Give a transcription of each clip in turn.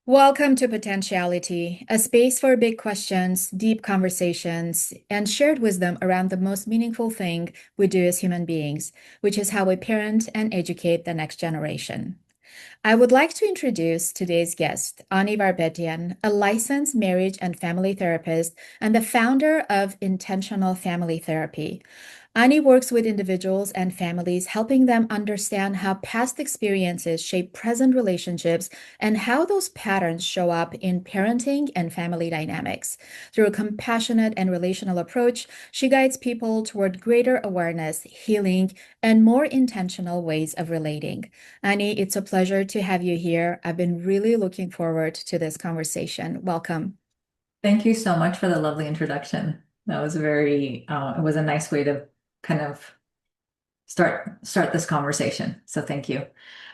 Welcome to Potentiality, a space for big questions, deep conversations, and shared wisdom around the most meaningful thing we do as human beings, which is how we parent and educate the next generation. I would like to introduce today's guest, Ani Barbetian, a licensed marriage and family therapist and the founder of Intentional Family Therapy. Ani works with individuals and families, helping them understand how past experiences shape present relationships and how those patterns show up in parenting and family dynamics. Through a compassionate and relational approach, she guides people toward greater awareness, healing, and more intentional ways of relating. Ani, it's a pleasure to have you here. I've been really looking forward to this conversation. Welcome. Thank you so much for the lovely introduction. That was it was a nice way to kind of start this conversation. So thank you.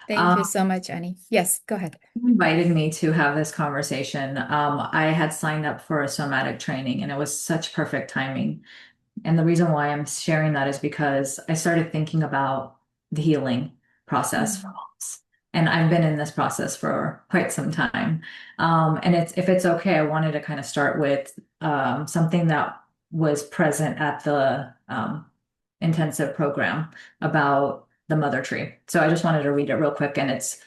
Thank you Um, so much, Ani. Yes, go ahead. you invited me to have this conversation. I had signed up for a somatic training and it was such perfect timing. And the reason why I'm sharing that is because I started thinking about the healing process for Mm. moms. And I've been in this process for quite some time. And if it's okay, I wanted to kind of start with something that was present at the intensive program about the mother tree. So I just wanted to read it real quick, and it's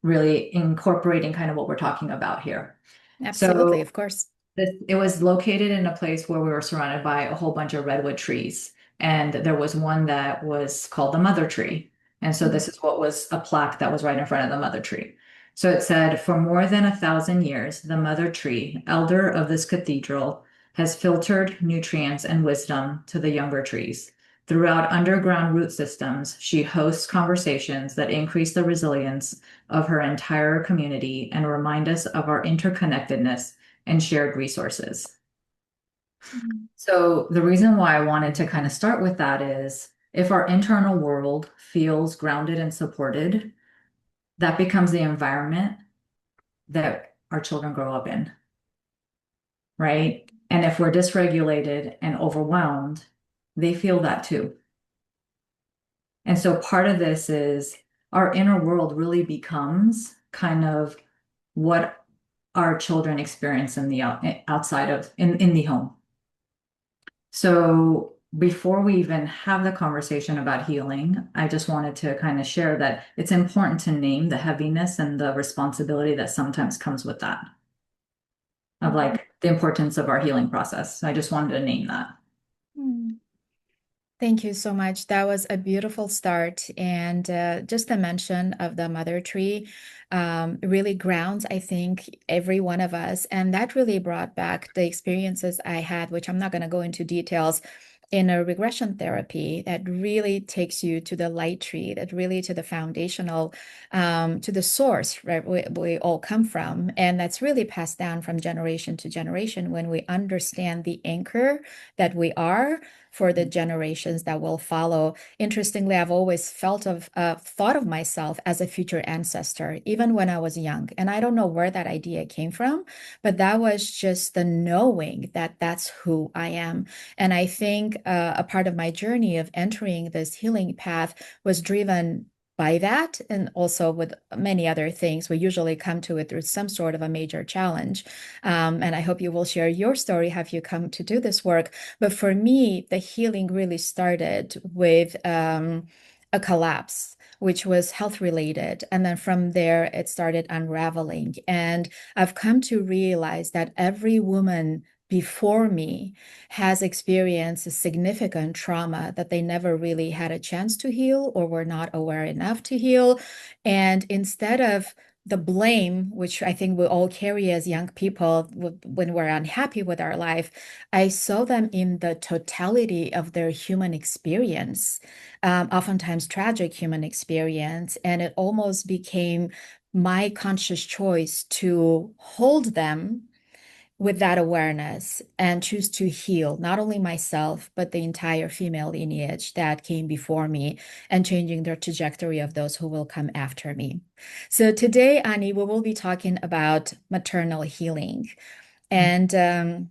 really incorporating kind of what we're talking about here. Absolutely, So of course. it was located in a place where we were surrounded by a whole bunch of redwood trees. And there was one that was called the mother tree. And so Mm. this is what was a plaque that was right in front of the mother tree. So it said, for more than 1,000 years, the mother tree, elder of this cathedral, has filtered nutrients and wisdom to the younger trees. Throughout underground root systems, she hosts conversations that increase the resilience of her entire community and remind us of our interconnectedness and shared resources. Mm. So, the reason why I wanted to kind of start with that is if our internal world feels grounded and supported, that becomes the environment that our children grow up in, right? And if we're dysregulated and overwhelmed, they feel that too. And so, part of this is our inner world really becomes kind of what our children experience in the outside of in the home. So before we even have the conversation about healing, I just wanted to kind of share that it's important to name the heaviness and the responsibility that sometimes comes with that, of like the importance of our healing process. So I just wanted to name that. Mm. Thank you so much. That was a beautiful start. And just the mention of the mother tree really grounds, I think, every one of us. And that really brought back the experiences I had, which I'm not going to go into details, in a regression therapy that really takes you to the light tree, that really to the foundational, to the source, right? We all come from. And that's really passed down from generation to generation when we understand the anchor that we are for the generations that will follow. Interestingly, I've always thought of myself as a future ancestor, even when I was young. And I don't know where that idea came from, but that was just the knowing that that's who I am. And I think a part of my journey of entering this healing path was driven by that, and also with many other things. We usually come to it through some sort of a major challenge. And I hope you will share your story. Have you come to do this work? But for me, the healing really started with a collapse, which was health related. And then from there, it started unraveling. And I've come to realize that every woman before me has experienced a significant trauma that they never really had a chance to heal or were not aware enough to heal. And instead of the blame, which I think we all carry as young people when we're unhappy with our life, I saw them in the totality of their human experience, oftentimes tragic human experience. And it almost became my conscious choice to hold them with that awareness and choose to heal not only myself, but the entire female lineage that came before me and changing the trajectory of those who will come after me. So today, Ani, we will be talking about maternal healing. And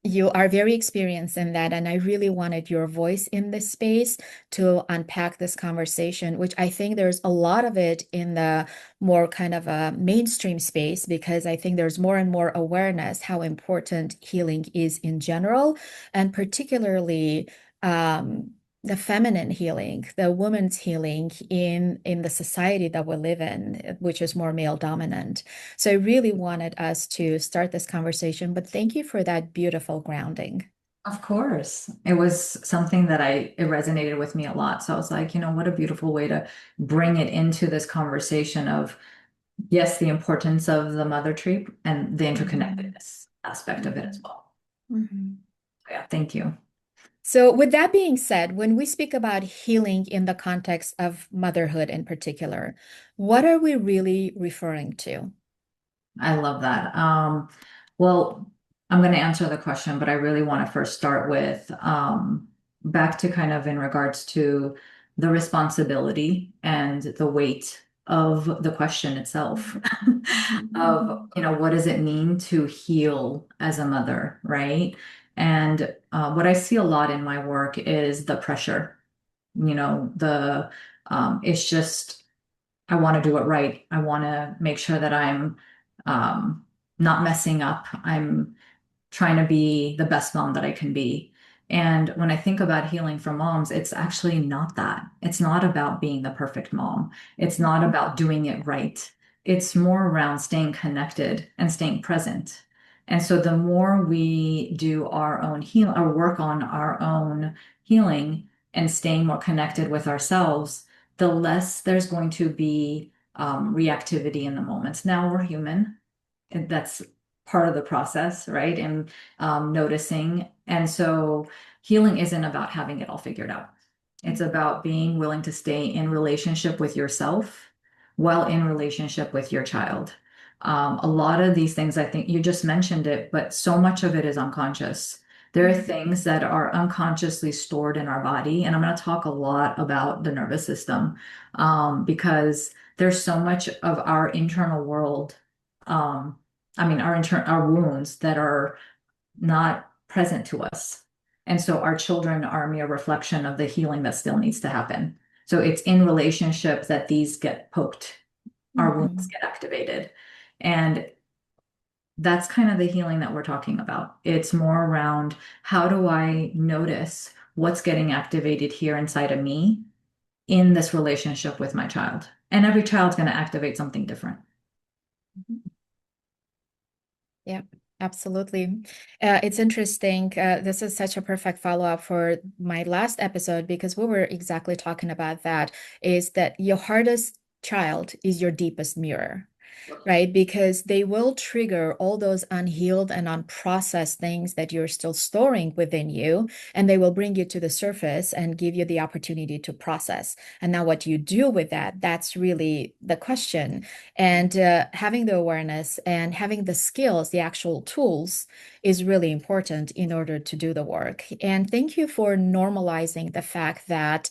You are very experienced in that, and I really wanted your voice in this space to unpack this conversation, which I think there's a lot of it in the more kind of a mainstream space, because I think there's more and more awareness how important healing is in general, and particularly the feminine healing, the woman's healing in the society that we live in, which is more male dominant. So I really wanted us to start this conversation, but thank you for that beautiful grounding. Of course. It was something that it resonated with me a lot. So I was like, what a beautiful way to bring it into this conversation of, yes, the importance of the mother tree and the Mhm, interconnectedness aspect of it as mhm, well. mhm. Yeah, thank you. So, with that being said, when we speak about healing in the context of motherhood in particular, what are we really referring to? I love that. Well, I'm going to answer the question, but I really want to first start with back to kind of in regards to the responsibility and the weight of the question itself Mhm, mhm, of, what does it mean to heal as a mother, right? And what I see a lot in my work is the pressure, it's just, I want to do it right. I want to make sure that I'm um, not messing up. I'm trying to be the best mom that I can be. And when I think about healing for moms, it's actually not that. It's not about being the perfect mom. It's not mhm, about doing it right. It's more around staying connected and staying present. And so the more we do our own heal or work on our own healing and staying more connected with ourselves, the less there's going to be reactivity in the moments. Now we're human, and that's part of the process, right? And noticing. And so healing isn't about having it all figured out. It's about being willing to stay in relationship with yourself while in relationship with your child. A lot of these things, I think you just mentioned it, but so much of it is unconscious. There are mhm, things that are unconsciously stored in our body. And I'm going to talk a lot about the nervous system because there's so much of our internal world. Our wounds that are not present to us. And so our children are a mere reflection of the healing that still needs to happen. So it's in relationship that these get poked, our wounds mhm, get activated. And that's kind of the healing that we're talking about. It's more around how do I notice what's getting activated here inside of me in this relationship with my child. And every child's going to activate something different. mhm. Yeah, absolutely. It's interesting. This is such a perfect follow-up for my last episode because we were exactly talking about that, is that your hardest child is your deepest mirror, right? Because they will trigger all those unhealed and unprocessed things that you're still storing within you, and they will bring you to the surface and give you the opportunity to process. And now, what you do with that, that's really the question. And having the awareness and having the skills, the actual tools, is really important in order to do the work. And thank you for normalizing the fact that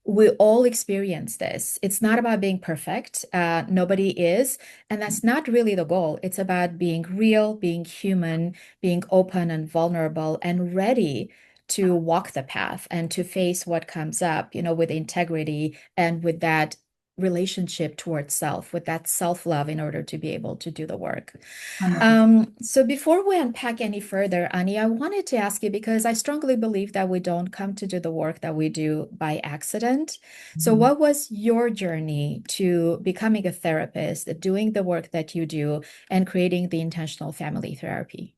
we all experience this. It's not about being perfect. Nobody is. And that's not really the goal. It's about being real, being human, being open and vulnerable and ready to walk the path and to face what comes up, with integrity and with that relationship towards self, with that self-love in order to be able to do the work. 100%. So before we unpack any further, Ani, I wanted to ask you because I strongly believe that we don't come to do the work that we do by accident. So what was your journey to becoming a therapist, doing the work that you do, and creating the intentional family therapy?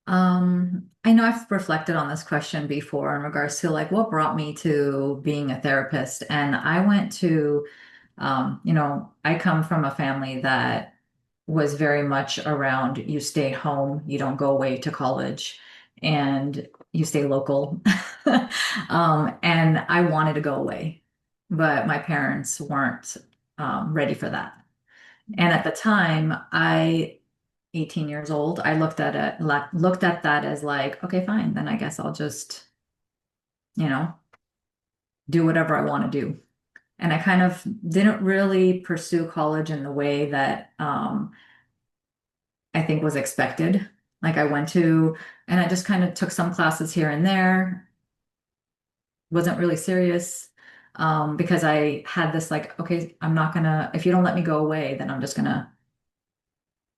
I know I've reflected on this question before in regards to like what brought me to being a therapist. And I went to, I come from a family that was very much around you stay home, you don't go away to college, and you stay local. And I wanted to go away, but my parents weren't ready for that. And at the time, 18 years old, I looked at that as like, okay, fine, then I guess I'll just, you know, do whatever I want to do. And I kind of didn't really pursue college in the way that I think was expected. Like I went to, and I just kind of took some classes here and there, wasn't really serious. Because I had this like, okay, I'm not gonna, if you don't let me go away, then I'm just gonna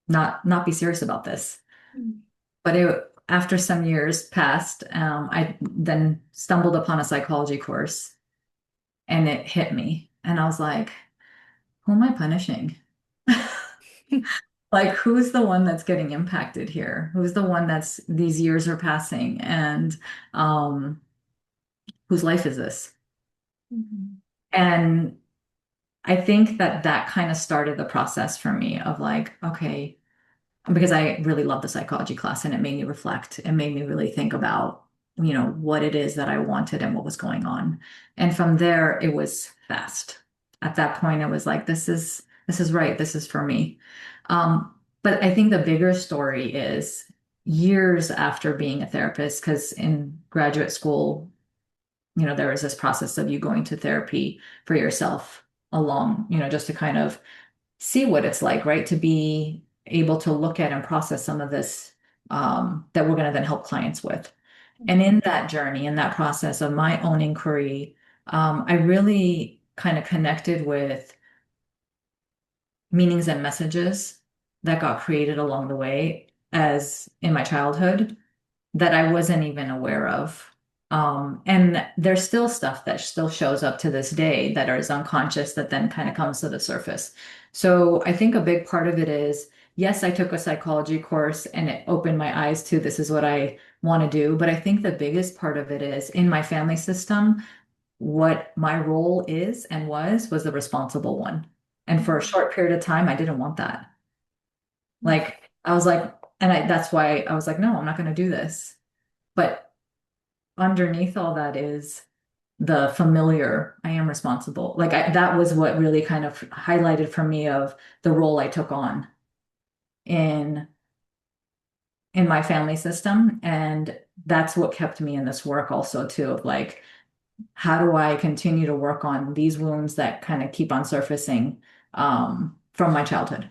not be serious about this. Mm. But after some years passed, I then stumbled upon a psychology course and it hit me. And I was like, who am I punishing? Like, who's the one that's getting impacted here? Who's the one that's these years are passing and um, whose life is this? Mhm. And I think that that kind of started the process for me of like, okay, because I really love the psychology class and it made me reflect. It made me really think about, what it is that I wanted and what was going on. And from there, it was fast. At that point, it was like, this is right. This is for me. But I think the bigger story is years after being a therapist, because in graduate school, there was this process of you going to therapy for yourself along, just to kind of see what it's like, right? To be able to look at and process some of this that we're going to then help clients with. And in that journey, in that process of my own inquiry, I really kind of connected with meanings and messages that got created along the way as in my childhood that I wasn't even aware of. And there's still stuff that still shows up to this day that is unconscious that then kind of comes to the surface. So I think a big part of it is, yes, I took a psychology course and it opened my eyes to this is what I want to do. But I think the biggest part of it is in my family system, what my role is and was the responsible one. And for a short period of time, I didn't want that. Like I was like, that's why I was like, no, I'm not going to do this. But underneath all that is the familiar, I am responsible. Like that was what really kind of highlighted for me of the role I took on in in my family system. And that's what kept me in this work also too, of like, how do I continue to work on these wounds that kind of keep on surfacing from my childhood?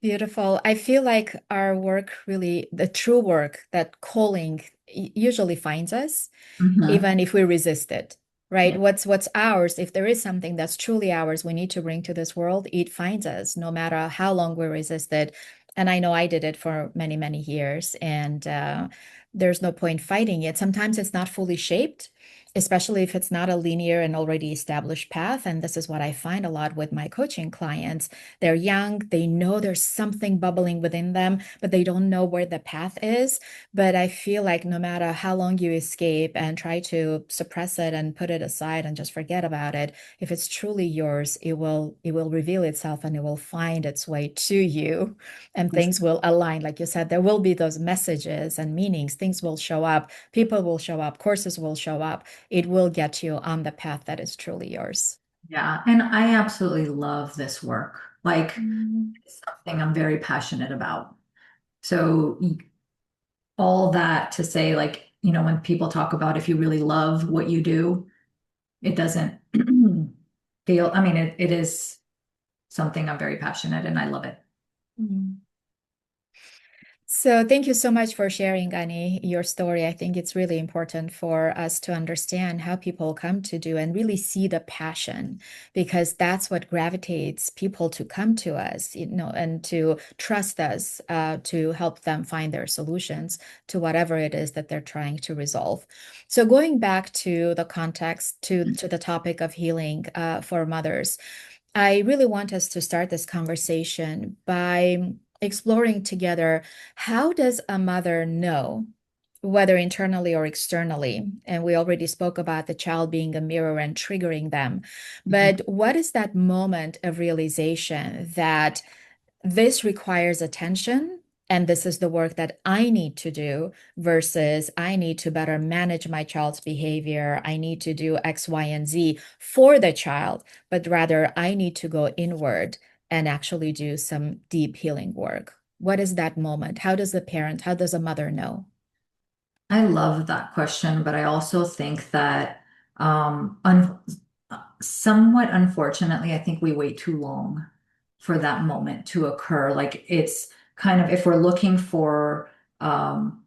Beautiful. I feel like our work really, the true work, that calling usually finds us, Hmm. even if we resist it, right? Yeah. What's ours, if there is something that's truly ours we need to bring to this world, it finds us no matter how long we resist it. And I know I did it for many, many years, and there's no point fighting it. Sometimes it's not fully shaped, especially if it's not a linear and already established path. And this is what I find a lot with my coaching clients. They're young, they know there's something bubbling within them, but they don't know where the path is. But I feel like no matter how long you escape and try to suppress it and put it aside and just forget about it, if it's truly yours, it will reveal itself and it will find its way to you, and things will align. Like you said, there will be those messages and meanings. Things will show up, people will show up, courses will show up. It will get you on the path that is truly yours. Yeah. And I absolutely love this work. Like Mm. it's something I'm very passionate about. So all that to say, like, when people talk about if you really love what you do, it doesn't feel, I mean, it is something I'm very passionate and I love it. Mm. So thank you so much for sharing, Annie, your story. I think it's really important for us to understand how people come to do and really see the passion, because that's what gravitates people to come to us, and to trust us, to help them find their solutions to whatever it is that they're trying to resolve. So going back to the context, to the topic of healing, for mothers, I really want us to start this conversation by exploring together, how does a mother know, whether internally or externally? And we already spoke about the child being a mirror and triggering them. Mhm. But what is that moment of realization that this requires attention? And this is the work that I need to do, versus I need to better manage my child's behavior. I need to do X, Y, and Z for the child, but rather I need to go inward and actually do some deep healing work. What is that moment? How does a mother know? I love that question, but I also think that somewhat unfortunately, I think we wait too long. for that moment to occur. Like it's kind of, if we're looking for um,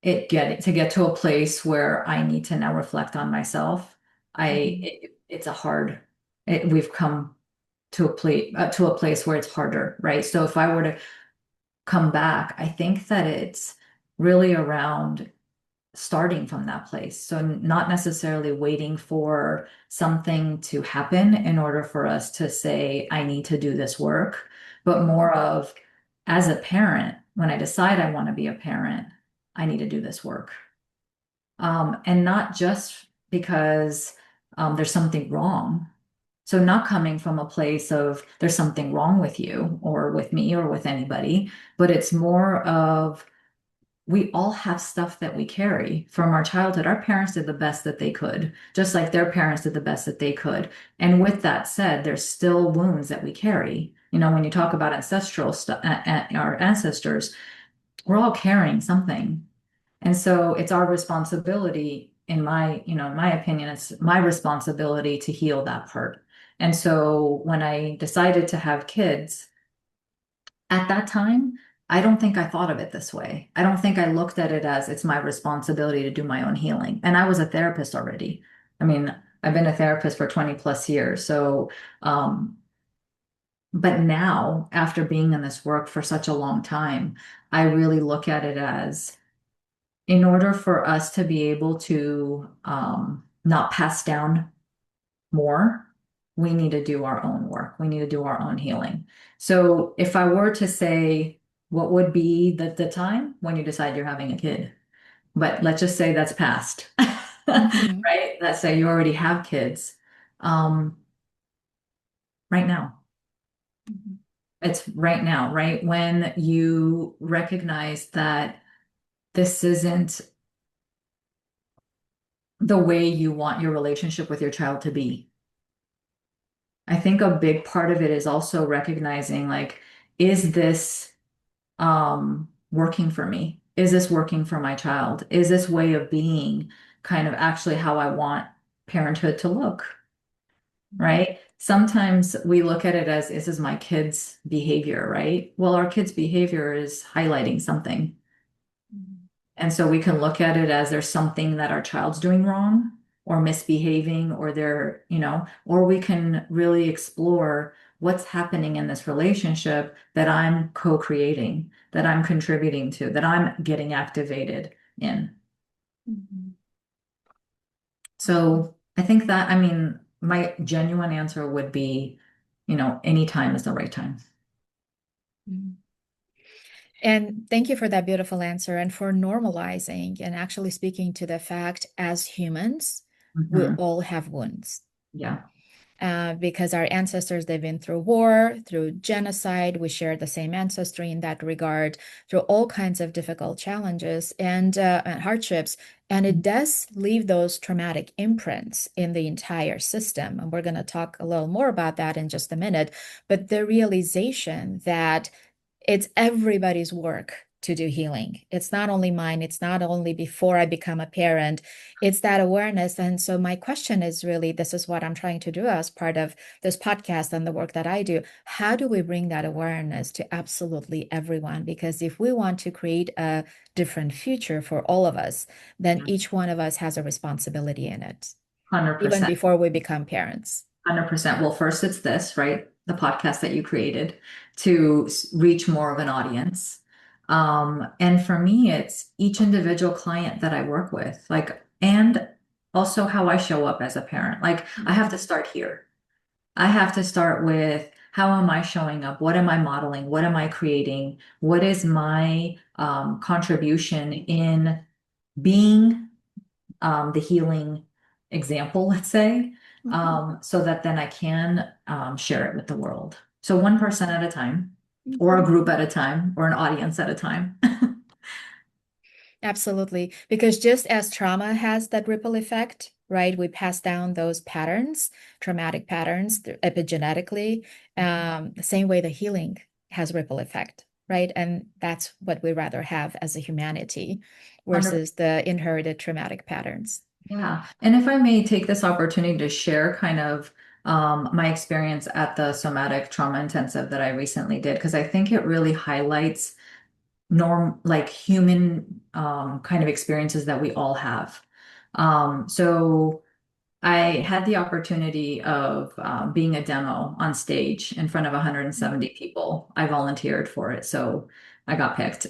to get to a place where I need to now reflect on myself, Mhm. it's a hard, we've come to a place where it's harder, right? So if I were to come back, I think that it's really around starting from that place. So not necessarily waiting for something to happen in order for us to say, I need to do this work, but more of as a parent, when I decide I want to be a parent, I need to do this work. And not just because there's something wrong. So not coming from a place of there's something wrong with you or with me or with anybody, but it's more of we all have stuff that we carry from our childhood. Our parents did the best that they could, just like their parents did the best that they could. And with that said, there's still wounds that we carry. You know, when you talk about ancestral stuff, our ancestors, we're all carrying something. And so it's our responsibility, in my opinion, it's my responsibility to heal that part. And so when I decided to have kids, at that time, I don't think I thought of it this way. I don't think I looked at it as it's my responsibility to do my own healing. And I was a therapist already. I mean, I've been a therapist for 20 plus years. Um, but now, after being in this work for such a long time, I really look at it as in order for us to be able to not pass down more, we need to do our own work. We need to do our own healing. So if I were to say, what would be the time when you decide you're having a kid? But let's just say that's past, Mhm. right? Let's say you already have kids. Um, right now. Mhm. It's right now, right? When you recognize that this isn't the way you want your relationship with your child to be. I think a big part of it is also recognizing like, is this working for me? Is this working for my child? Is this way of being kind of actually how I want parenthood to look, right? Sometimes we look at it as this is my kid's behavior, right? Well, our kid's behavior is highlighting something. Mhm. And so we can look at it as there's something that our child's doing wrong or misbehaving or they're, or we can really explore what's happening in this relationship that I'm co-creating, that I'm contributing to, that I'm getting activated in. Mhm. So I think that, I mean, my genuine answer would be, any time is the right time. Mhm. And thank you for that beautiful answer and for normalizing and actually speaking to the fact as humans, we Mhm. all have wounds. Yeah, Because our ancestors, they've been through war, through genocide. We share the same ancestry in that regard, through all kinds of difficult challenges and hardships. And it does leave those traumatic imprints in the entire system. And we're going to talk a little more about that in just a minute. But the realization that it's everybody's work to do healing. It's not only mine, it's not only before I become a parent, it's that awareness. And so, my question is really this is what I'm trying to do as part of this podcast and the work that I do. How do we bring that awareness to absolutely everyone? Because if we want to create a different future for all of us, then each one of us has a responsibility in it, even 100%. before we become parents. 100%. Well, first it's this, right? The podcast that you created to reach more of an audience. And for me, it's each individual client that I work with, like, and also how I show up as a parent. Like, I have to Mhm. start here. I have to start with how am I showing up? What am I modeling? What am I creating? What is my contribution in being the healing example, let's say, Mhm. so that then I can share it with the world. So one person at a time, or a Mhm. group at a time, or an audience at a time. Absolutely. Because just as trauma has that ripple effect, right? We pass down those patterns, traumatic patterns epigenetically, the same way the healing has ripple effect, right? And that's what we rather have as a humanity 100. versus the inherited traumatic patterns. Yeah. And if I may take this opportunity to share kind of my experience at the somatic trauma intensive that I recently did, because I think it really highlights like human kind of experiences that we all have. So I had the opportunity of being a demo on stage in front of 170 people. I volunteered for it, so I got picked.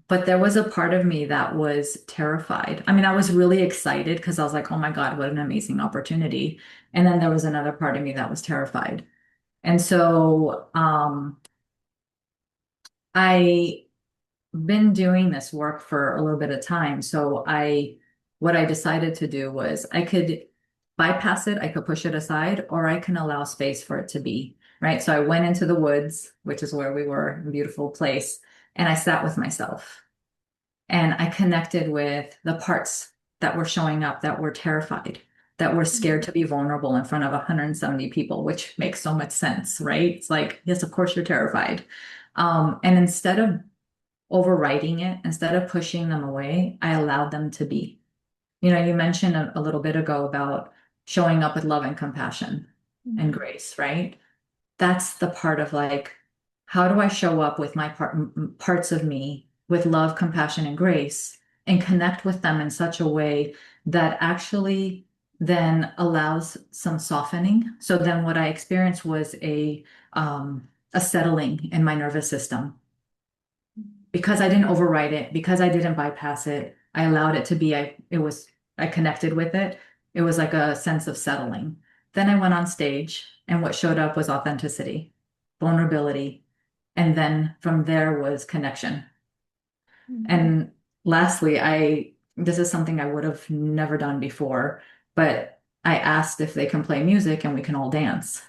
But there was a part of me that was terrified. I mean, I was really excited because I was like, oh my God, what an amazing opportunity. And then there was another part of me that was terrified. And so I been doing this work for a little bit of time. So what I decided to do was I could bypass it, I could push it aside, or I can allow space for it to be, right? So I went into the woods, which is where we were, a beautiful place, and I sat with myself and I connected with the parts that were showing up that were terrified, that were scared to be vulnerable in front of 170 people, which makes so much sense, right? It's like, yes, of course you're terrified. And instead of overriding it, instead of pushing them away, I allowed them to be. You know, you mentioned a little bit ago about showing up with love and compassion and Mhm. grace, right? That's the part of like, how do I show up with my parts of me with love, compassion, and grace and connect with them in such a way that actually then allows some softening. So then what I experienced was a settling in my nervous system because I didn't override it, because I didn't bypass it, I allowed it to be, I connected with it. It was like a sense of settling. Then I went on stage and what showed up was authenticity, vulnerability, and then from there was connection. Mhm. And lastly, this is something I would have never done before, but I asked if they can play music and we can all dance.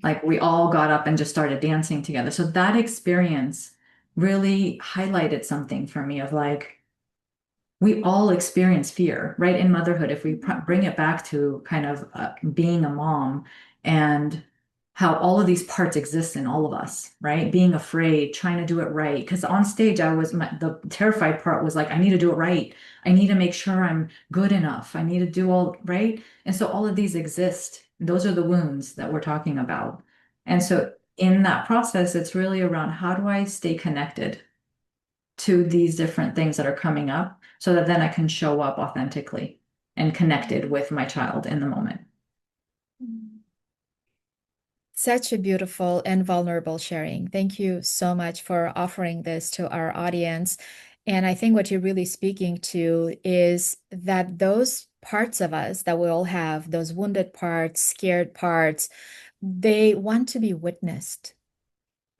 Like we all got up and just started dancing together. So that experience really highlighted something for me of like, we all experience fear, right? In motherhood, if we bring it back to kind of being a mom and how all of these parts exist in all of us, right? Being afraid, trying to do it right. Because on stage, the terrified part was like, I need to do it right. I need to make sure I'm good enough. I need to do all right. And so all of these exist. Those are the wounds that we're talking about. And so in that process, it's really around how do I stay connected to these different things that are coming up so that then I can show up authentically and connected with my child in the moment. Mhm. Such a beautiful and vulnerable sharing. Thank you so much for offering this to our audience. And I think what you're really speaking to is that those parts of us that we all have, those wounded parts, scared parts, they want to be witnessed,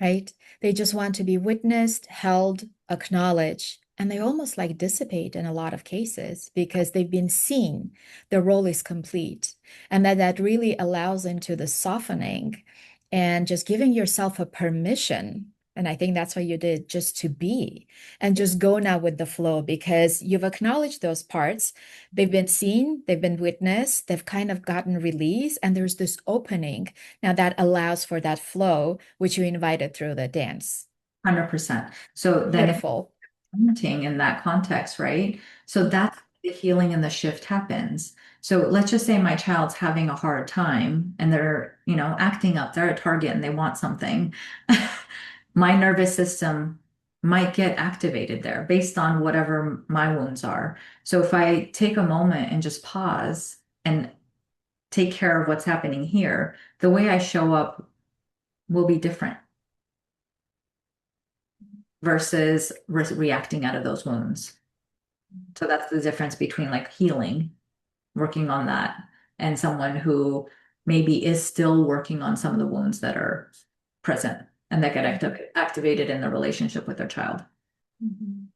right? They just want to be witnessed, held, acknowledged, and they almost like dissipate in a lot of cases because they've been seen. The role is complete. And that really allows into the softening and just giving yourself a permission. And I think that's what you did, just to be and just go now with the flow because you've acknowledged those parts. They've been seen, they've been witnessed, they've kind of gotten release, and there's this opening now that allows for that flow, which you invited through the dance. 100%. So then if Beautiful. parenting in that context, right? So that's the healing and the shift happens. So let's just say my child's having a hard time and they're, acting up, they're a target and they want something. My nervous system might get activated there based on whatever my wounds are. So if I take a moment and just pause and take care of what's happening here, the way I show up will be different versus reacting out of those wounds. So that's the difference between like healing, working on that, and someone who maybe is still working on some of the wounds that are present and that get activated in the relationship with their child. Mhm.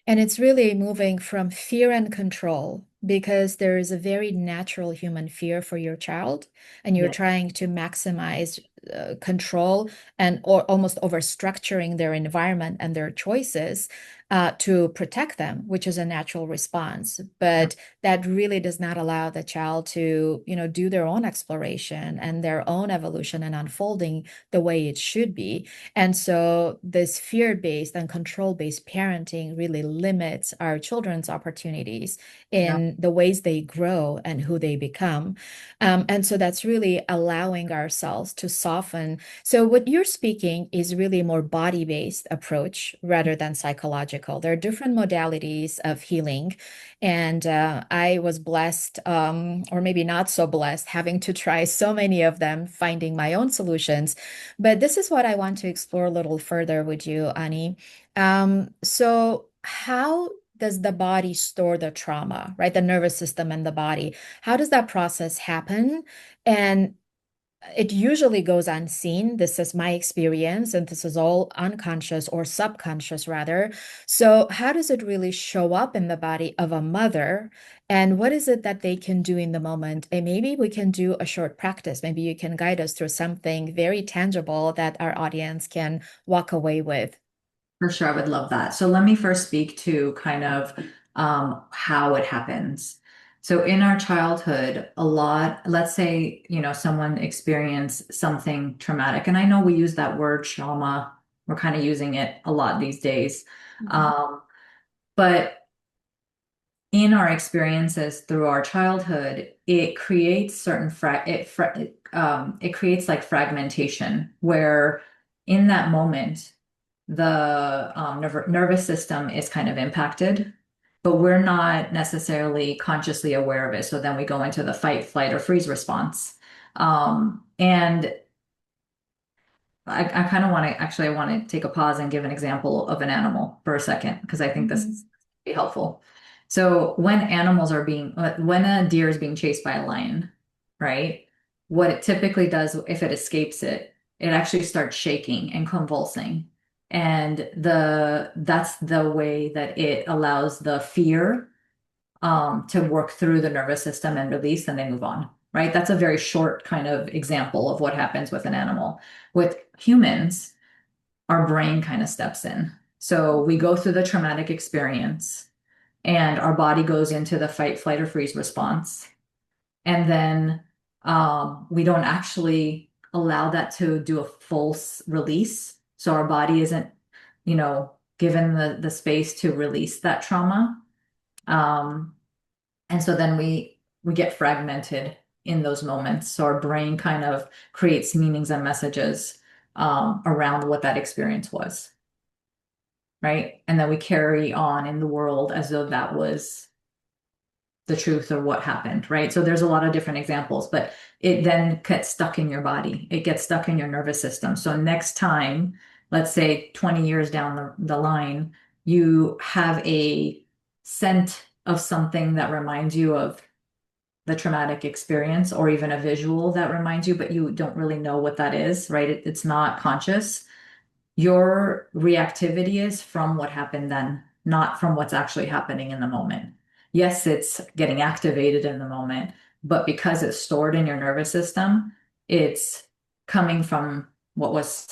And it's really moving from fear and control because there is a very natural human fear for your child, and you're Yeah, trying to maximize control and or almost over structuring their environment and their choices. to protect them, which is a natural response. But that really does not allow the child to, do their own exploration and their own evolution and unfolding the way it should be. And so this fear-based and control-based parenting really limits our children's opportunities Yeah, in the ways they grow and who they become. And so that's really allowing ourselves to soften. So what you're speaking is really a more body-based approach rather than psychological. There are different modalities of healing, and I was blessed, or maybe not so blessed, having to try so many of them, finding my own solutions. But this is what I want to explore a little further with you, Ani. So how does the body store the trauma, right? The nervous system and the body. How does that process happen? And it usually goes unseen. This is my experience, and this is all unconscious or subconscious, rather. So, how does it really show up in the body of a mother? And what is it that they can do in the moment? And maybe we can do a short practice. Maybe you can guide us through something very tangible that our audience can walk away with. for sure. I would love that. So let me first speak to kind of how it happens. So in our childhood, a lot, let's say, someone experienced something traumatic, and I know we use that word trauma. We're kind of using it a lot these days. Mhm. Um, but in our experiences through our childhood, it creates it creates like fragmentation where in that moment the nervous system is kind of impacted, but we're not necessarily consciously aware of it. So then we go into the fight, flight, or freeze response. And I kind of want to actually, I want to take a pause and give an example of an animal for a second, because I think this Mhm. is be helpful. So when a deer is being chased by a lion, right? What it typically does if it escapes it, it actually starts shaking and convulsing. And that's the way that it allows the fear to work through the nervous system and release, and they move on, right? That's a very short kind of example of what happens with an animal. With humans, our brain kind of steps in. So we go through the traumatic experience and our body goes into the fight, flight, or freeze response. And then we don't actually allow that to do a release. So our body isn't, given the space to release that trauma. Um, and so then we get fragmented in those moments. So our brain kind of creates meanings and messages around what that experience was, right? And then we carry on in the world as though that was the truth of what happened, right? So there's a lot of different examples, but it then gets stuck in your body. It gets stuck in your nervous system. So next time, let's say 20 years down the line, you have a scent of something that reminds you of the traumatic experience or even a visual that reminds you, but you don't really know what that is, right? It's not conscious. Your reactivity is from what happened then, not from what's actually happening in the moment. Yes, it's getting activated in the moment, but because it's stored in your nervous system, it's coming from what was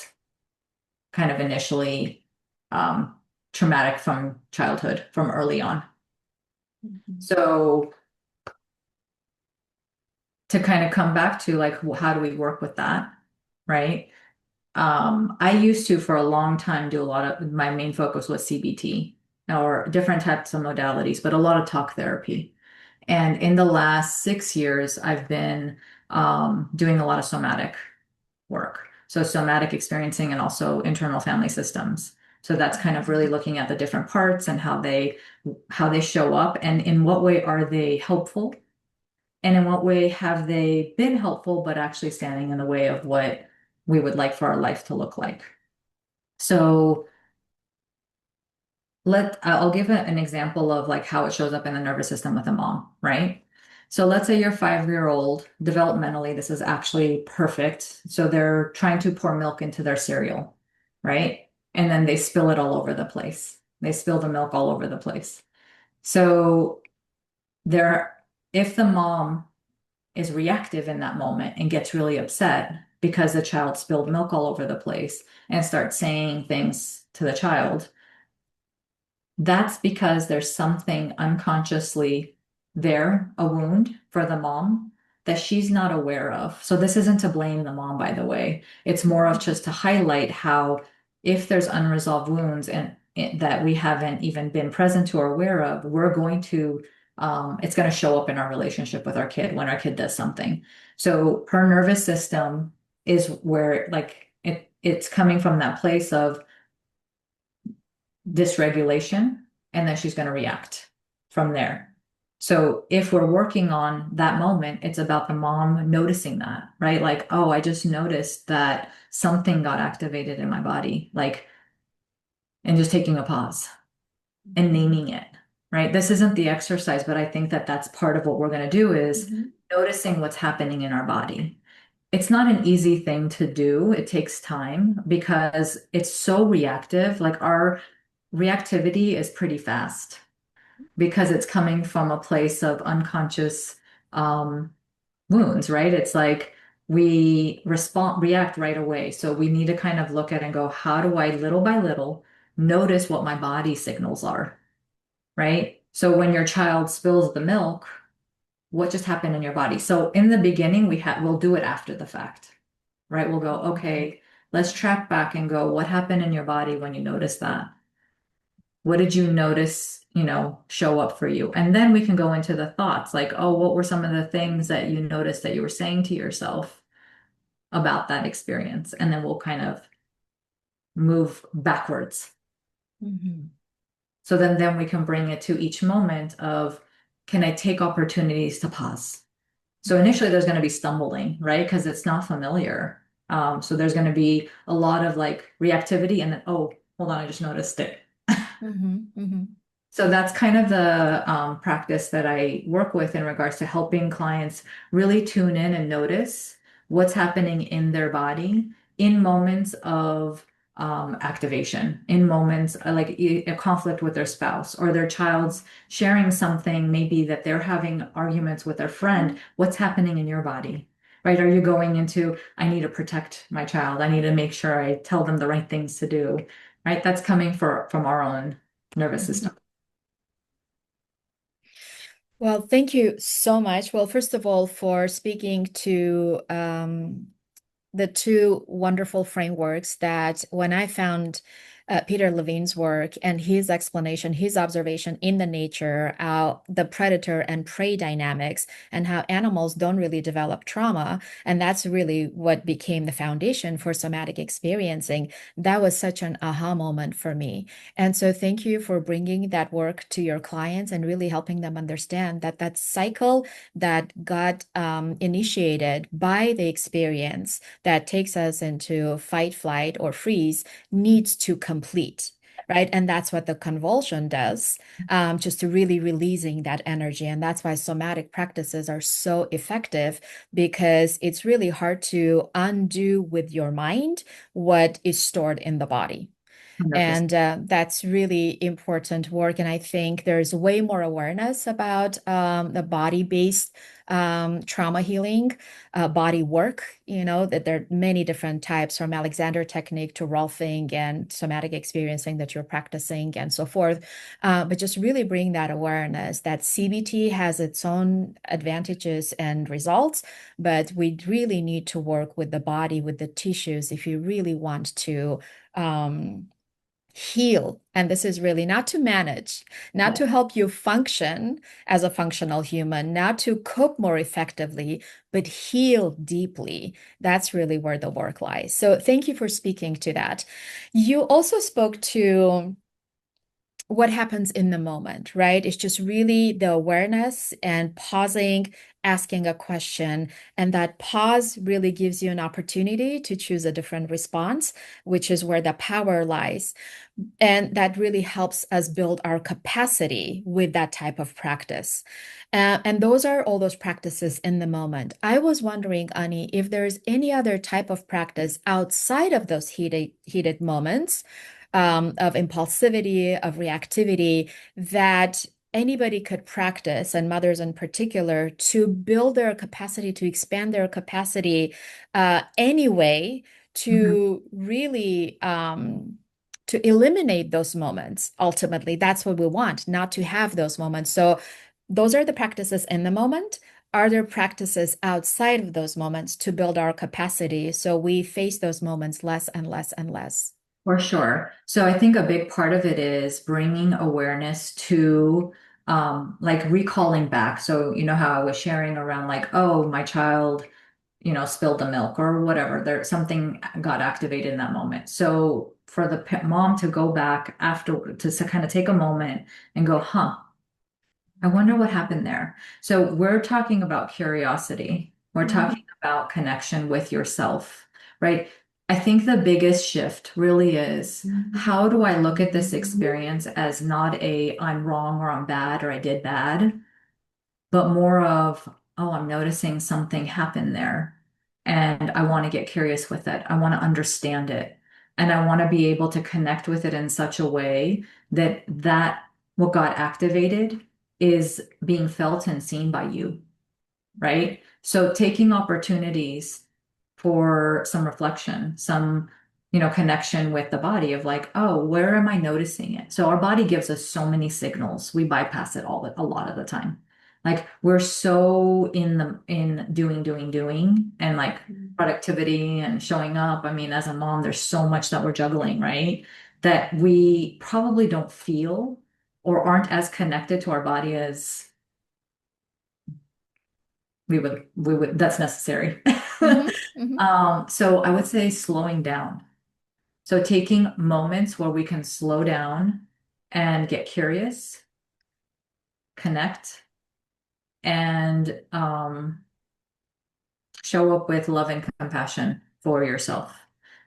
kind of initially um, traumatic from childhood, from early on. Mhm. So to kind of come back to like, how do we work with that? Right. I used to for a long time do a lot of my main focus was CBT or different types of modalities, but a lot of talk therapy. And in the last 6 years, I've been doing a lot of somatic work. So somatic experiencing and also internal family systems. So that's kind of really looking at the different parts and how they show up and in what way are they helpful and in what way have they been helpful, but actually standing in the way of what we would like for our life to look like? So I'll give an example of like how it shows up in the nervous system with a mom, right? So let's say your 5-year-old, developmentally, this is actually perfect. So they're trying to pour milk into their cereal, right? And then they spill it all over the place. They spill the milk all over the place. So there, if the mom is reactive in that moment and gets really upset because the child spilled milk all over the place and starts saying things to the child, that's because there's something unconsciously there, a wound for the mom that she's not aware of. So this isn't to blame the mom, by the way. It's more of just to highlight how if there's unresolved wounds and that we haven't even been present to or aware of, we're going to it's going to show up in our relationship with our kid when our kid does something. So her nervous system is where like it's coming from that place of dysregulation, and then she's going to react from there. So if we're working on that moment, it's about the mom noticing that, right? Like, oh, I just noticed that something got activated in my body, like, and just taking a pause and naming it, right? This isn't the exercise, but I think that that's part of what we're going to do is Mhm. noticing what's happening in our body. It's not an easy thing to do. It takes time because it's so reactive. Like our reactivity is pretty fast because it's coming from a place of unconscious um, wounds, right? It's like we react right away. So we need to kind of look at and go, how do I little by little notice what my body signals are, right? So when your child spills the milk, what just happened in your body? So in the beginning, we'll do it after the fact, right? We'll go, okay, let's track back and go, what happened in your body when you noticed that? What did you notice, show up for you? And then we can go into the thoughts like, oh, what were some of the things that you noticed that you were saying to yourself about that experience? And then we'll kind of move backwards. Mhm. So then we can bring it to each moment of, can I take opportunities to pause? So initially there's going to be stumbling, right? Because it's not familiar. So there's going to be a lot of like reactivity and then, oh, hold on, I just noticed it. Mhm. Mhm. So that's kind of the practice that I work with in regards to helping clients really tune in and notice what's happening in their body in moments of activation, in moments like a conflict with their spouse or their child's sharing something, maybe that they're having arguments with their friend. What's happening in your body? Right? Are you going into, I need to protect my child. I need to make sure I tell them the right things to do. Right? That's coming from our own nervous Mhm. system. Well, thank you so much. Well, first of all, for speaking to the two wonderful frameworks that when I found Peter Levine's work and his explanation, his observation in the nature, the predator and prey dynamics, and how animals don't really develop trauma. And that's really what became the foundation for somatic experiencing. That was such an aha moment for me. And so thank you for bringing that work to your clients and really helping them understand that that cycle that got initiated by the experience that takes us into fight, flight, or freeze needs to complete. Right. And that's what the convulsion does, just to really releasing that energy. And that's why somatic practices are so effective because it's really hard to undo with your mind what is stored in the body. 100%. And that's really important work. And I think there's way more awareness about the body-based trauma healing, body work, that there are many different types from Alexander technique to Rolfing and somatic experiencing that you're practicing and so forth. But just really bring that awareness that CBT has its own advantages and results, but we really need to work with the body, with the tissues, if you really want to heal. And this is really not to manage, not Yeah. to help you function as a functional human, not to cope more effectively, but heal deeply. That's really where the work lies. So thank you for speaking to that. You also spoke to what happens in the moment, right? It's just really the awareness and pausing, asking a question. And that pause really gives you an opportunity to choose a different response, which is where the power lies. And that really helps us build our capacity with that type of practice. And those are all those practices in the moment. I was wondering, Ani, if there's any other type of practice outside of those heated moments of impulsivity, of reactivity, that anybody could practice, and mothers in particular, to build their capacity, to expand their capacity anyway, Mhm. to really to eliminate those moments. Ultimately, that's what we want, not to have those moments. So those are the practices in the moment. Are there practices outside of those moments to build our capacity so we face those moments less and less and less? For sure. So I think a big part of it is bringing awareness to like recalling back. So you know how I was sharing around like, oh, my child, spilled the milk or whatever. There something got activated in that moment. So for the mom to go back after to kind of take a moment and go, huh, I wonder what happened there. So we're talking about curiosity. We're Mhm. talking about connection with yourself, right? I think the biggest shift really is how do I look at this experience as not a I'm wrong or I'm bad or I did bad, but more of, oh, I'm noticing something happen there and I want to get curious with it. I want to understand it. And I want to be able to connect with it in such a way that what got activated is being felt and seen by you, right? So taking opportunities for some reflection, some, connection with the body of like, oh, where am I noticing it? So our body gives us so many signals. We bypass it a lot of the time. Like we're so in doing and like productivity and showing up. I mean, as a mom, there's so much that we're juggling, right? That we probably don't feel or aren't as connected to our body as we would that's necessary. Mhm. Mhm. So I would say slowing down. So taking moments where we can slow down and get curious, connect, and show up with love and compassion for yourself.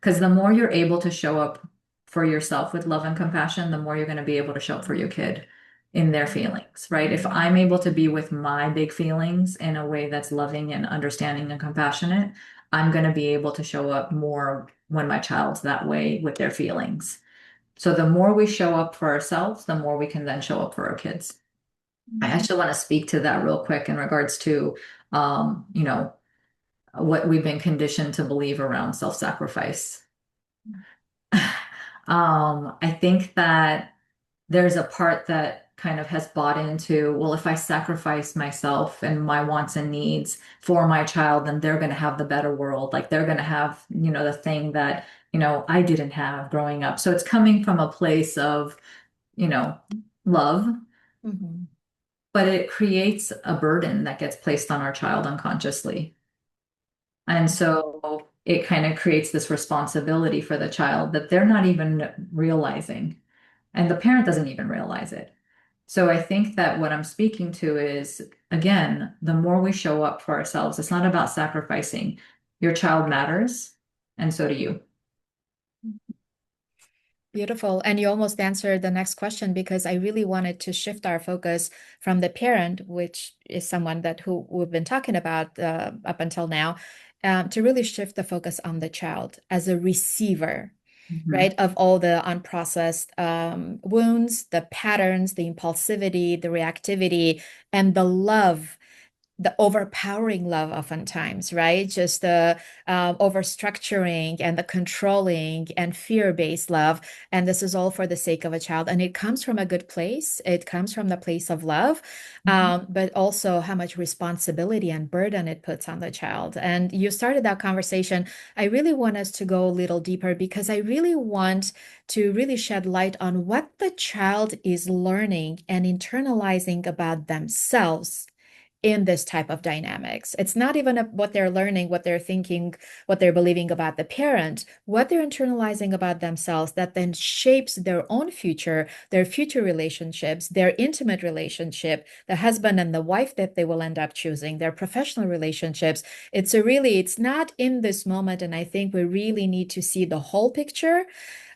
Because the more you're able to show up for yourself with love and compassion, the more you're going to be able to show up for your kid in their feelings, right? If I'm able to be with my big feelings in a way that's loving and understanding and compassionate, I'm going to be able to show up more when my child's that way with their feelings. So the more we show up for ourselves, the more we can then show up for our kids. I actually want to speak to that real quick in regards to, you know, what we've been conditioned to believe around self-sacrifice. I think that there's a part that kind of has bought into, well, if I sacrifice myself and my wants and needs for my child, then they're going to have the better world. Like they're going to have, the thing that, I didn't have growing up. So it's coming from a place of, you know, love, Mhm. but it creates a burden that gets placed on our child unconsciously. And so it kind of creates this responsibility for the child that they're not even realizing, and the parent doesn't even realize it. So I think that what I'm speaking to is, again, the more we show up for ourselves, it's not about sacrificing. Your child matters, and so do you. Beautiful. And you almost answered the next question because I really wanted to shift our focus from the parent, which is someone that who we've been talking about up until now, to really shift the focus on the child as a receiver, Mhm. right, of all the unprocessed wounds, the patterns, the impulsivity, the reactivity, and the love, the overpowering love oftentimes, right? Just the overstructuring and the controlling and fear-based love. And this is all for the sake of a child. And it comes from a good place. It comes from the place of love, but also how much responsibility and burden it puts on the child. And you started that conversation. I really want us to go a little deeper because I really want to really shed light on what the child is learning and internalizing about themselves in this type of dynamics. It's not even what they're learning, what they're thinking, what they're believing about the parent, what they're internalizing about themselves that then shapes their own future, their future relationships, their intimate relationship, the husband and the wife that they will end up choosing, their professional relationships. It's not in this moment. And I think we really need to see the whole picture,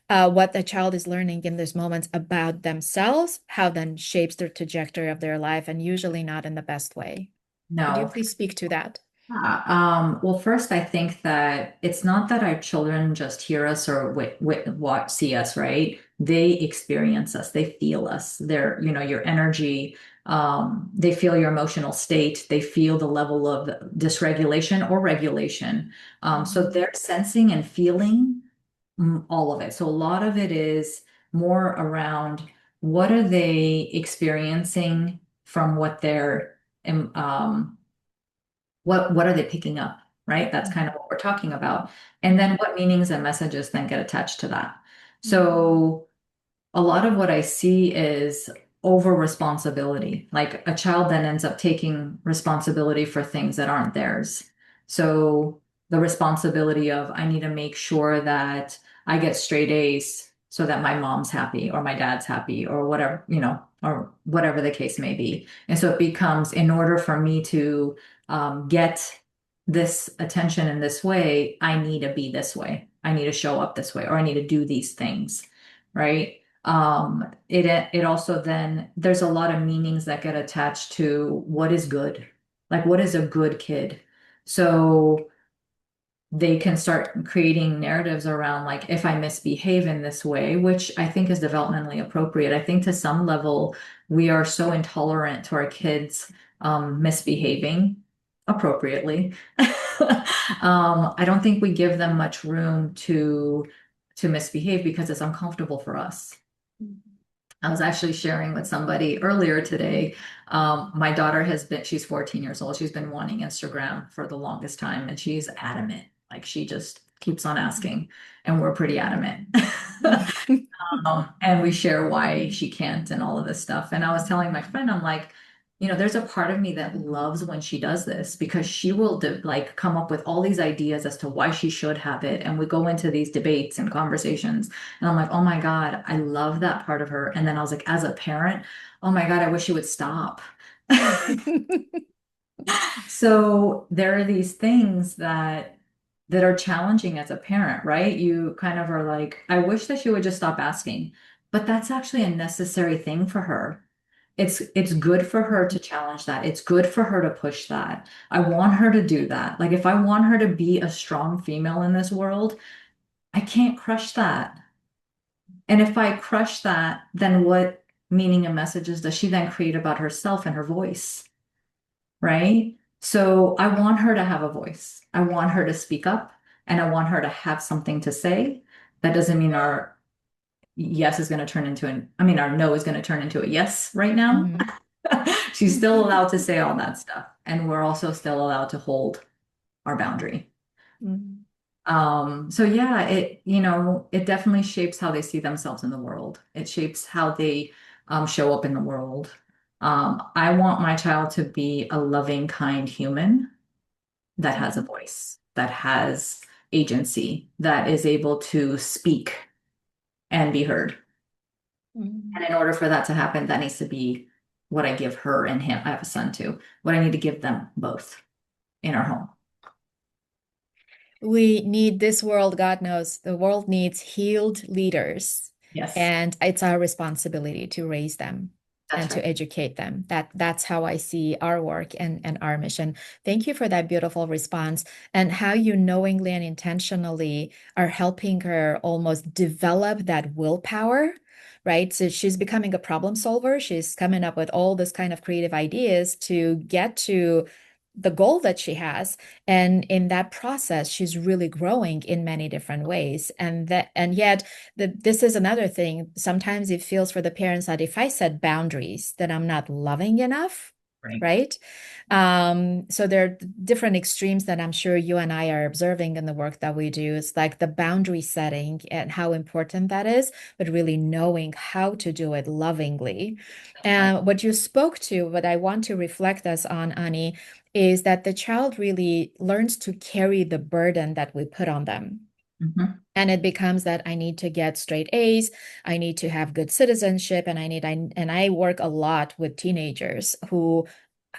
what the child is learning in those moments about themselves, how then shapes the trajectory of their life, and usually not in the best way. Could you No. please speak to that? Well, first, I think that it's not that our children just hear us or watch, see us, right? They experience us, they feel us. Your energy, they feel your emotional state, they feel the level of dysregulation or regulation. So they're sensing and feeling All of it. So a lot of it is more around what are they experiencing from what they're what are they picking up, right? That's kind of what we're talking about. And then what meanings and messages then get attached to that. Mhm. So a lot of what I see is over responsibility. Like a child then ends up taking responsibility for things that aren't theirs. So the responsibility of I need to make sure that I get straight A's so that my mom's happy or my dad's happy or whatever, or whatever the case may be. And so it becomes in order for me to get this attention in this way, I need to be this way. I need to show up this way or I need to do these things, right? It also then there's a lot of meanings that get attached to what is good, like what is a good kid. So they can start creating narratives around like if I misbehave in this way, which I think is developmentally appropriate. I think to some level we are so intolerant to our kids misbehaving appropriately. I don't think we give them much room to misbehave because it's uncomfortable for us. I was actually sharing with somebody earlier today. My daughter she's 14 years old. She's been wanting Instagram for the longest time, and she's adamant. Like she just keeps on asking, and we're pretty adamant. And we share why she can't and all of this stuff. And I was telling my friend, I'm like, there's a part of me that loves when she does this because she will like come up with all these ideas as to why she should have it. And we go into these debates and conversations. And I'm like, oh my God, I love that part of her. And then I was like, as a parent, oh my God, I wish she would stop. So there are these things that are challenging as a parent, right? You kind of are like, I wish that she would just stop asking. But that's actually a necessary thing for her. It's good for her to challenge that. It's good for her to push that. I want her to do that. Like if I want her to be a strong female in this world, I can't crush that. And if I crush that, then what meaning and messages does she then create about herself and her voice? Right? So I want her to have a voice. I want her to speak up and I want her to have something to say. That doesn't mean our yes is going to turn into our no is going to turn into a yes right now. Mhm. She's still allowed to say all that stuff. And we're also still allowed to hold our boundary. Mhm. So yeah, it definitely shapes how they see themselves in the world. It shapes how they show up in the world. I want my child to be a loving, kind human that has a Mhm. voice, that has agency, that is able to speak and be heard. And Mhm. in order for that to happen, that needs to be what I give her and him. I have a son too. What I need to give them both in our home. We need this world, God knows, the world needs healed leaders, Yes, and it's our responsibility to raise them that's and to right. educate them. That's how I see our work and our mission. Thank you for that beautiful response and how you knowingly and intentionally are helping her almost develop that willpower. Right. So she's becoming a problem solver. She's coming up with all this kind of creative ideas to get to the goal that she has, and in that process she's really growing in many different ways. And yet this is another thing. Sometimes it feels for the parents that if I set boundaries that I'm not loving enough, Right. right? So there are different extremes that I'm sure you and I are observing in the work that we do. It's like the boundary setting and how important that is, but really knowing how to do it lovingly. That's right. And what you spoke to, what I want to reflect us on, Ani, is that the child really learns to carry the burden that we put on them. Mhm. And it becomes that I need to get straight A's, I need to have good citizenship, and I work a lot with teenagers who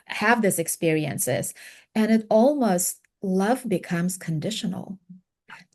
have these experiences, and it almost love becomes conditional,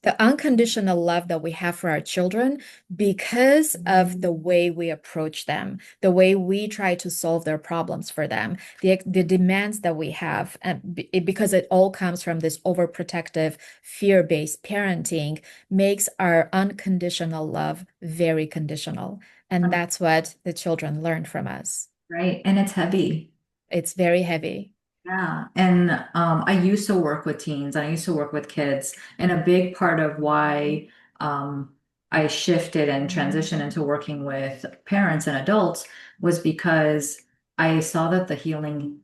the unconditional love that we have for our children because of the way we approach them, the way we try to solve their problems for them, the demands that we have, and because it all comes from this overprotective, fear-based parenting, makes our unconditional love very conditional. And that's what the children learn from us. Right. And it's heavy. It's very heavy. Yeah. And I used to work with teens, and I used to work with kids. And a big part of why um, I shifted and transitioned into working with parents and adults was because I saw that the healing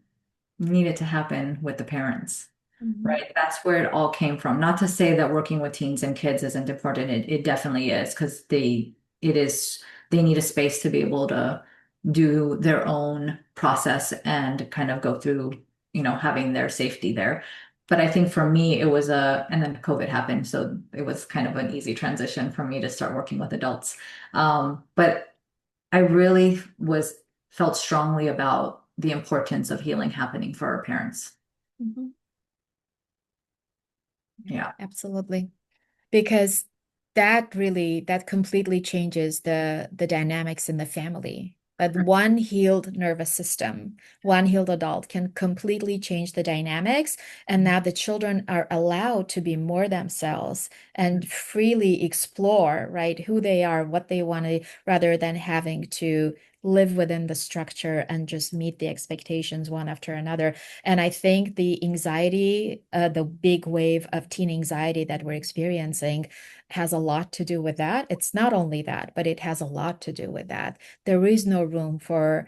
needed to happen with the parents. Mhm. Right. That's where it all came from. Not to say that working with teens and kids isn't important. It definitely is because it is, they need a space to be able to do their own process and kind of go through, having their safety there. But I think for me, and then COVID happened. So it was kind of an easy transition for me to start working with adults. But I really felt strongly about the importance of healing happening for our parents. Mhm. Yeah, Yeah. absolutely. Because that completely changes the dynamics in the family. But one healed nervous system, one healed adult can completely change the dynamics. And now the children are allowed to be more themselves and freely explore, right, who they are, what they want to, rather than having to live within the structure and just meet the expectations one after another. And I think the anxiety, the big wave of teen anxiety that we're experiencing has a lot to do with that. It's not only that, but it has a lot to do with that. There is no room for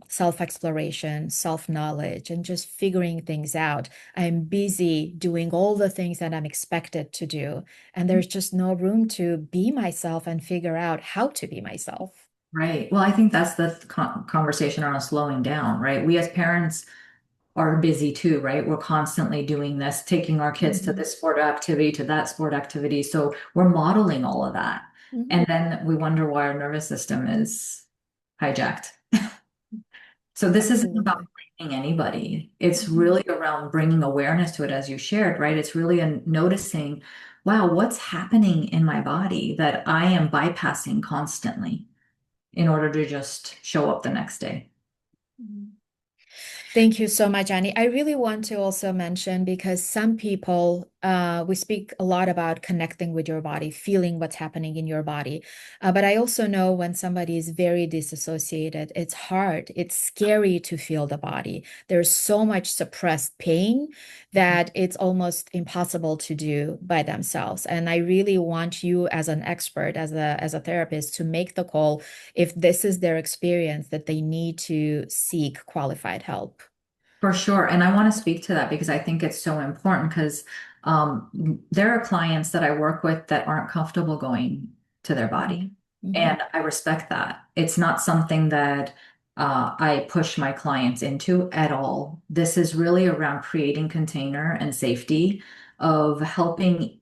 self-exploration, self-knowledge, and just figuring things out. I'm busy doing all the things that I'm expected to do. And there's just no room to be myself and figure out how to be myself. Right. Well, I think that's the conversation around slowing down, right? We as parents are busy too, right? We're constantly doing this, taking our kids to Mhm. this sport activity, to that sport activity. So we're modeling all of that. Mhm. And then we wonder why our nervous system is hijacked. So this isn't about Absolutely. blaming anybody. It's Mhm. really around bringing awareness to it, as you shared, right? It's really a noticing, wow, what's happening in my body that I am bypassing constantly in order to just show up the next day. Mhm. Thank you so much, Annie. I really want to also mention because some people, we speak a lot about connecting with your body, feeling what's happening in your body. But I also know when somebody is very disassociated, it's hard, it's scary to feel the body. There's so much suppressed pain that it's almost impossible to do by themselves. And I really want you as an expert, as a therapist, to make the call if this is their experience that they need to seek qualified help. For sure. And I want to speak to that because I think it's so important because there are clients that I work with that aren't comfortable going to their body. Mhm, mhm, And I respect that. It's not something that I push my clients into at all. This is really around creating container and safety of helping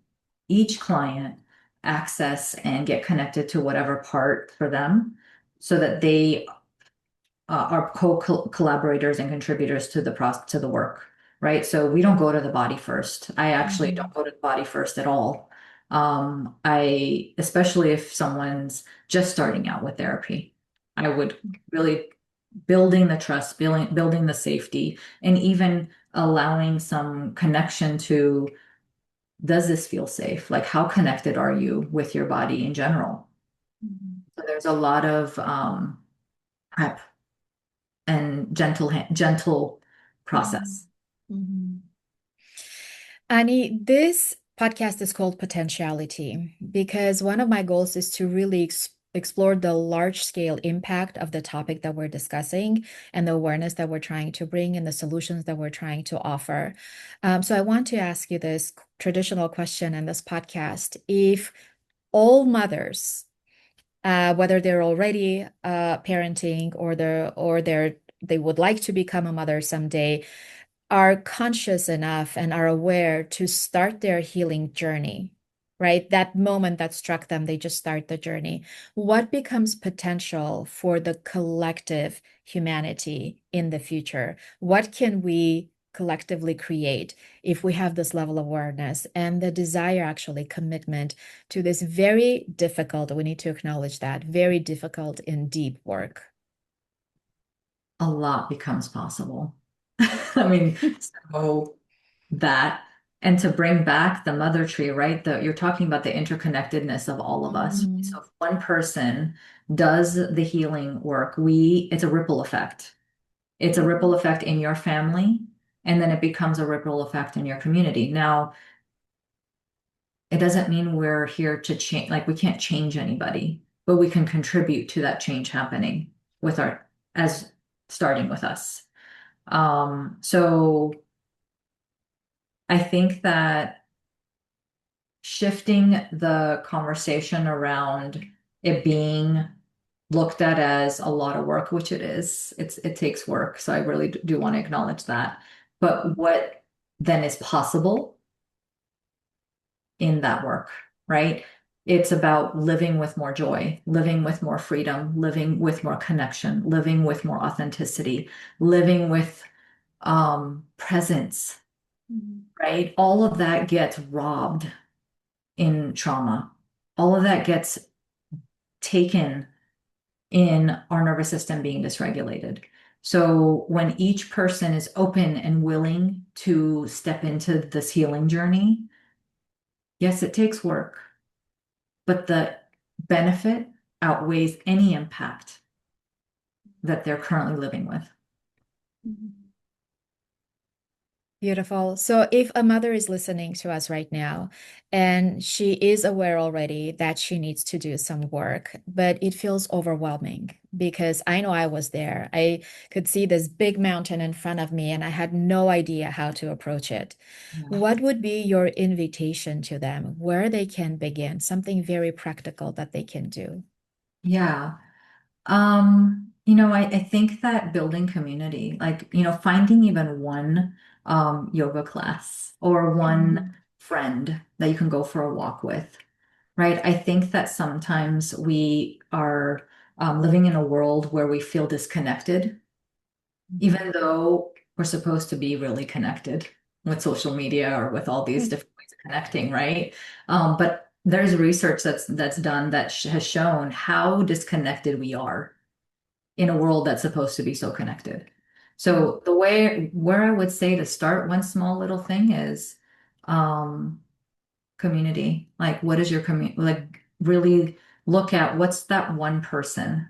each client access and get connected to whatever part for them so that they are co-collaborators and contributors to the process to the work, right? So we don't go to the body first. I actually don't mhm, go to the body first at all. I especially if someone's just starting out with therapy, I would really building the trust, building the safety, and even allowing some connection to does this feel safe? Like how connected are you with your body in general? mhm, So there's a lot of prep and gentle mhm, process. mhm. Annie, this podcast is called Potentiality because one of my goals is to really explore the large scale impact of the topic that we're discussing and the awareness that we're trying to bring and the solutions that we're trying to offer. So I want to ask you this traditional question in this podcast. If all mothers, whether they're already parenting or they would like to become a mother someday, are conscious enough and are aware to start their healing journey, right? That moment that struck them, they just start the journey. What becomes potential for the collective humanity in the future? What can we collectively create if we have this level of awareness and the desire, actually, commitment to this very difficult, we need to acknowledge that, very difficult and deep work? A lot becomes possible. I mean, so that and to bring back the mother tree, right? You're talking about the interconnectedness of all of us. So Mhm, if one person does the healing work, it's a ripple effect. It's a ripple effect in your family, and then it becomes a ripple effect in your community. Now, it doesn't mean we're here to change, like we can't change anybody, but we can contribute to that change happening with our, as starting with us. So I think that shifting the conversation around it being looked at as a lot of work, which it is, it takes work. So I really do want to acknowledge that. But what then is possible in that work, right? It's about living with more joy, living with more freedom, living with more connection, living with more authenticity, living with presence, Mhm. right? All of that gets robbed in trauma. All of that gets taken in our nervous system being dysregulated. So when each person is open and willing to step into this healing journey, yes, it takes work, but the benefit outweighs any impact that they're currently living with. Mhm. Beautiful. So, if a mother is listening to us right now and she is aware already that she needs to do some work, but it feels overwhelming because I know I was there. I could see this big mountain in front of me and I had no idea how to approach it. Yeah. What would be your invitation to them where they can begin? Something very practical that they can do. Yeah. I think that building community, like, finding even one yoga class or one Mhm. friend that you can go for a walk with, right? I think that sometimes we are living in a world where we feel disconnected, even though we're supposed to be really connected with social media or with all these different ways of connecting, right? But there's research that's done that has shown how disconnected we are in a world that's supposed to be so connected. Mhm. So the way where I would say to start one small little thing is um, community. Like, what is your community? Like, really look at what's that one person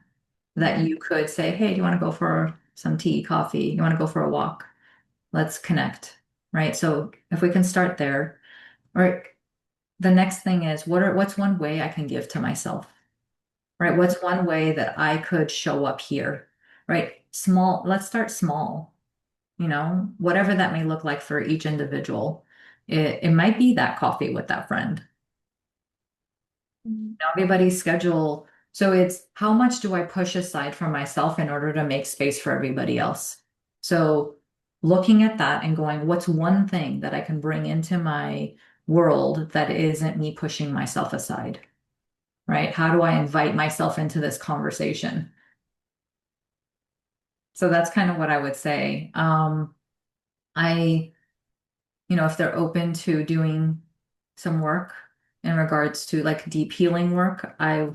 that Mhm. you could say, hey, do you want to go for some tea, coffee? You want to go for a walk? Let's connect, right? So if we can start there, or the next thing is, what's one way I can give to myself? Right? What's one way that I could show up here? Right? Small, let's start small, whatever that may look like for each individual. It might be that coffee with that friend. Mhm. Everybody's schedule. So it's how much do I push aside for myself in order to make space for everybody else? So looking at that and going, what's one thing that I can bring into my world that isn't me pushing myself aside, right? How do I invite myself into this conversation? So that's kind of what I would say. I, if they're open to doing some work in regards to like deep healing work, I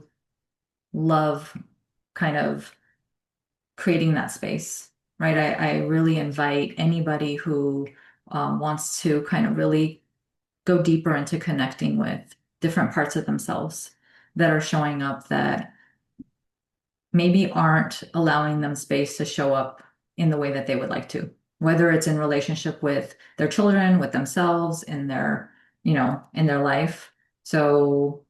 love kind of creating that space, right? I really invite anybody who wants to kind of really go deeper into connecting with different parts of themselves that are showing up that maybe aren't allowing them space to show up in the way that they would like to, whether it's in relationship with their children, with themselves, in their life. So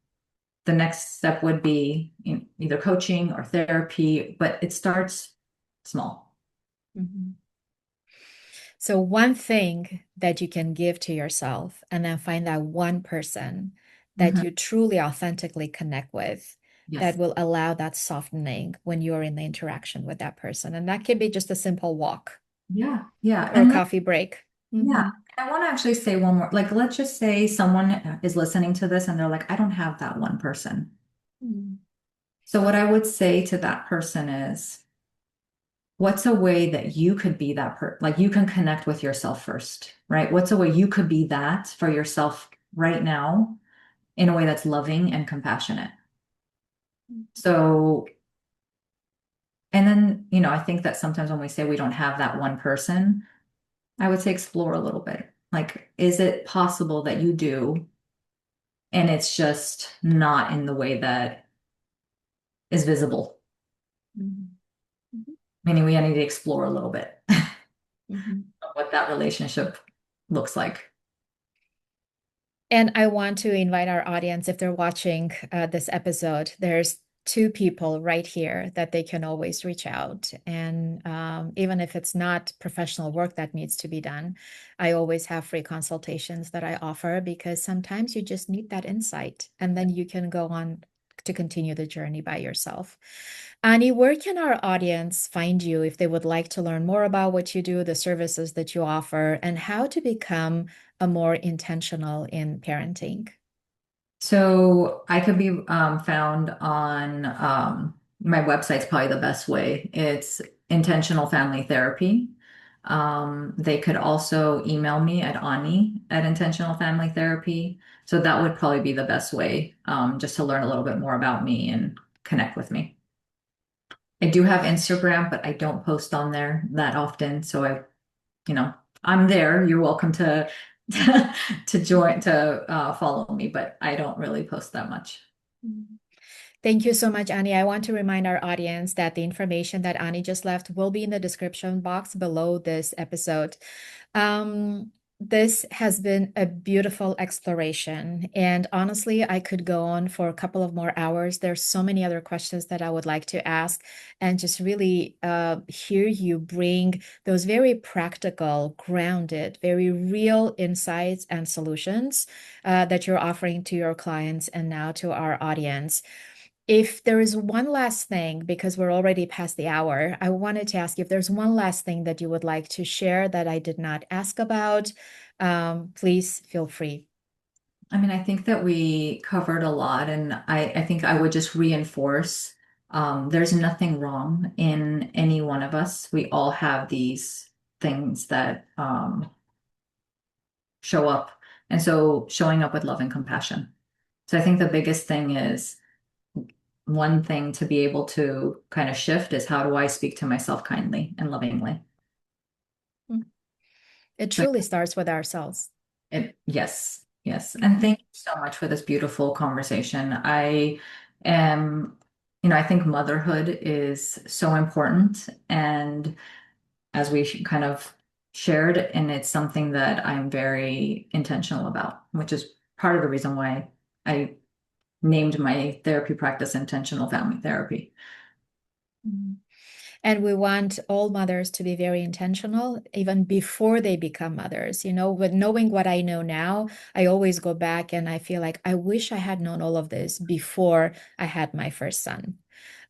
the next step would be either coaching or therapy, but it starts small. Mhm. So, one thing that you can give to yourself, and then find that one person that Mhm. you truly authentically connect with that Yes. will allow that softening when you're in the interaction with that person. And that can be just a simple walk Yeah. Yeah. or a And then, coffee break. yeah, Hmm. I want to actually say one more. Like, let's just say someone is listening to this and they're like, I don't have that one person. So, what I would say to that person is, what's a way that you could be that like you can connect with yourself first, right? What's a way you could be that for yourself right now in a way that's loving and compassionate? So, and then, I think that sometimes when we say we don't have that one person, I would say explore a little bit. Like, is it possible that you do, and it's just not in the way that is visible? Mhm. Meaning we need to explore a little bit Mhm. of what that relationship looks like. And I want to invite our audience, if they're watching this episode, there's two people right here that they can always reach out. And even if it's not professional work that needs to be done, I always have free consultations that I offer because sometimes you just need that insight and then you can go on to continue the journey by yourself. Annie, where can our audience find you if they would like to learn more about what you do, the services that you offer, and how to become a more intentional in parenting? So I could be found on my website's probably the best way. It's Intentional Family Therapy. They could also email me at Ani at Intentional Family Therapy. So that would probably be the best way, just to learn a little bit more about me and connect with me. I do have Instagram, but I don't post on there that often. So you know, I'm there. You're welcome to to join to follow me, but I don't really post that much. Thank you so much, Annie. I want to remind our audience that the information that Annie just left will be in the description box below this episode. Um, this has been a beautiful exploration. And honestly, I could go on for a couple of more hours. There's so many other questions that I would like to ask and just really hear you bring those very practical, grounded, very real insights and solutions that you're offering to your clients and now to our audience. If there is one last thing, because we're already past the hour, I wanted to ask if there's one last thing that you would like to share that I did not ask about, please feel free. I mean, I think that we covered a lot, and I think I would just reinforce there's nothing wrong in any one of us. We all have these things that show up. And so showing up with love and compassion. So I think the biggest thing is one thing to be able to kind of shift is how do I speak to myself kindly and lovingly? It So truly starts with ourselves. yes, yes. And Mhm. thank you so much for this beautiful conversation. I am, I think motherhood is so important. And as we kind of shared, and it's something that I'm very intentional about, which is part of the reason why I named my therapy practice Intentional Family Therapy. Mhm. And we want all mothers to be very intentional even before they become mothers. But knowing what I know now, I always go back and I feel like I wish I had known all of this before I had my first son.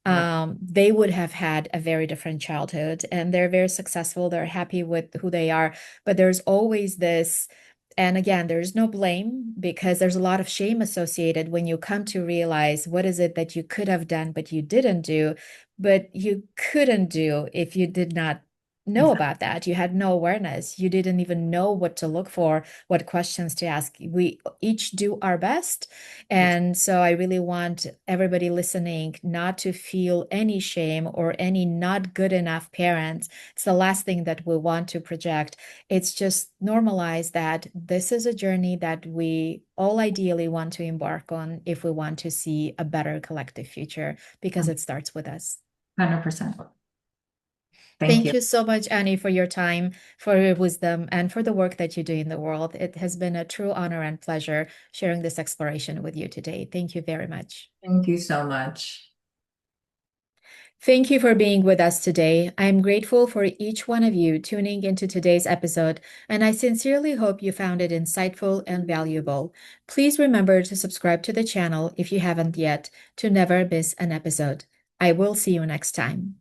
Right. They would have had a very different childhood and they're very successful. They're happy with who they are. But there's always this, and again, there's no blame because there's a lot of shame associated when you come to realize what is it that you could have done, but you didn't do, but you couldn't do if you did not know Exactly. about that. You had no awareness. You didn't even know what to look for, what questions to ask. We each do our best, and so I really want everybody listening not to feel any shame or any not good enough parents. It's the last thing that we want to project. It's just normalize that this is a journey that we all ideally want to embark on if we want to see a better collective future, because it starts with us. 100%. Thank Thank you. you so much, Annie, for your time, for your wisdom, and for the work that you do in the world. It has been a true honor and pleasure sharing this exploration with you today. Thank you very much. Thank you so much. Thank you for being with us today. I am grateful for each one of you tuning into today's episode, and I sincerely hope you found it insightful and valuable. Please remember to subscribe to the channel if you haven't yet to never miss an episode. I will see you next time.